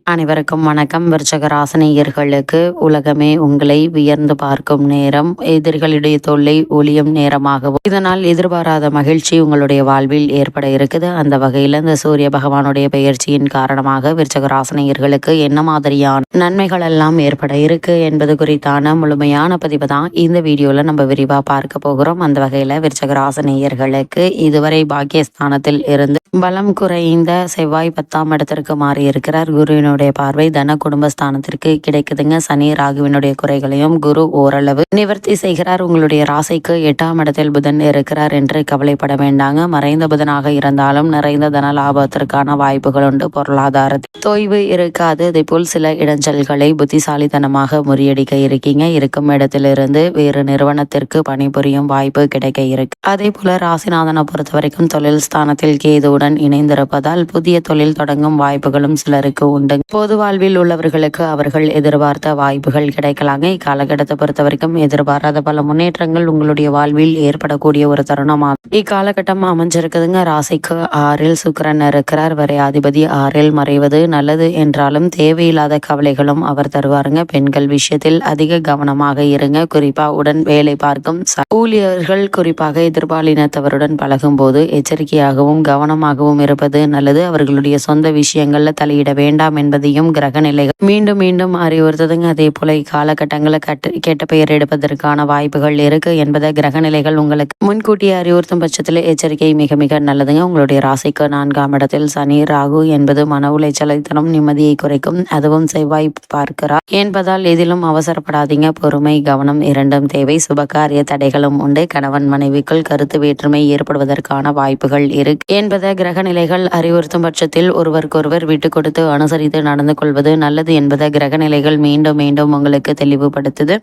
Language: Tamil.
அனைவருக்கும் வணக்கம். விருச்சக ராசினியர்களுக்கு உலகமே உங்களை வியர்ந்து பார்க்கும் நேரம், எதிரிகளுடைய தொல்லை ஒளியும் நேரமாகவும், இதனால் எதிர்பாராத மகிழ்ச்சி உங்களுடைய வாழ்வில் ஏற்பட இருக்குது. அந்த வகையில் இந்த சூரிய பகவானுடைய பெயர்ச்சியின் காரணமாக விருச்சக ராசினியர்களுக்கு என்ன மாதிரியான நன்மைகள் எல்லாம் ஏற்பட இருக்கு என்பது குறித்தான முழுமையான பதிவு தான் இந்த வீடியோல நம்ம விரிவா பார்க்க போகிறோம். அந்த வகையில விருச்சக ராசினியர்களுக்கு இதுவரை பாக்கியஸ்தானத்தில் இருந்து பலம் குறைந்த செவ்வாய் 10ஆம் இடத்திற்கு மாறி இருக்கிறார். குருவினுடைய பார்வை தன குடும்பஸ்தானத்திற்கு கிடைக்குதுங்க. சனி ராகுவினுடைய குறைகளையும் குரு ஓரளவு நிவர்த்தி செய்கிறார். உங்களுடைய ராசிக்கு 8ஆம் இடத்தில் புதன் இருக்கிறார் என்று கவலைப்பட வேண்டாங்க. மறைந்த புதனாக இருந்தாலும் நிறைந்த தன லாபத்திற்கான வாய்ப்புகள் உண்டு. பொருளாதாரத்தில் தொய்வு இருக்காது. அதே போல் சில இடைஞ்சல்களை புத்திசாலித்தனமாக முறியடிக்க இருக்கீங்க. இருக்கும் இடத்திலிருந்து வேறு நிறுவனத்திற்கு பணிபுரியும் வாய்ப்பு கிடைக்க இருக்கு. அதே போல ராசிநாதனை பொறுத்த வரைக்கும் தொழில் ஸ்தானத்தில் கேதுவுடன் இணைந்திருப்பதால் புதிய தொழில் தொடங்கும் வாய்ப்புகளும் சிலருக்கு உண்டு. பொது வாழ்வில் உள்ளவர்களுக்கு அவர்கள் எதிர்பார்த்த வாய்ப்புகள் கிடைக்கலாங்க. இக்காலகட்டத்தை பொறுத்த வரைக்கும் எதிர்பாராத பல முன்னேற்றங்கள் உங்களுடைய வாழ்வில் ஏற்படக்கூடிய ஒரு தருணமாக இக்காலகட்டம் அமைஞ்சிருக்குதுங்க. ராசிக்கு 6ல் சுக்கிரன் இருக்கிறார். வரையாதிபதி 6ல் மறைவது நல்லது என்றாலும் தேவையில்லாத கவலைகளும் அவர் தருவாருங்க. பெண்கள் விஷயத்தில் அதிக கவனமாக இருங்க. குறிப்பா உடன் வேலை பார்க்கும் ஊழியர்கள், குறிப்பாக எதிர்பாலினத்தவருடன் பழகும் போது எச்சரிக்கையாகவும் கவனமாகவும் இருப்பது நல்லது. அவர்களுடைய சொந்த விஷயங்கள்ல தலையிட வேண்டாம் என்பதையும் கிரக நிலைகள் மீண்டும் மீண்டும் அறிவுறுத்துதுங்க. அதே போல இக்காலகட்டங்களை கெட்ட பெயர் எடுப்பதற்கான வாய்ப்புகள் இருக்கு என்பதை கிரக நிலைகள் உங்களுக்கு முன்கூட்டியே அறிவுறுத்தும் பட்சத்தில் எச்சரிக்கை மிக மிக நல்லதுங்க. உங்களுடைய ராசிக்கு 4ஆம் இடத்தில் சனி ராகு என்பது மன உளைச்சலை தரும், நிம்மதியை குறைக்கும். அதுவும் செவ்வாய் பார்க்கிறார் என்பதால் எதிலும் அவசரப்படாதீங்க. பொறுமை கவனம் இரண்டும் தேவை. சுபகாரிய தடைகளும் உண்டு. கணவன் மனைவிக்குள் கருத்து வேற்றுமை ஏற்படுவதற்கான வாய்ப்புகள் இருக்கு என்பதை கிரக நிலைகள் அறிவுறுத்தும் பட்சத்தில் ஒருவருக்கொருவர் விட்டு கொடுத்து அனுசரித்து நடந்து கொள்வது நல்லது என்பதை கிரக நிலைகள் மீண்டும் மீண்டும் உங்களுக்கு தெளிவுபடுத்துது.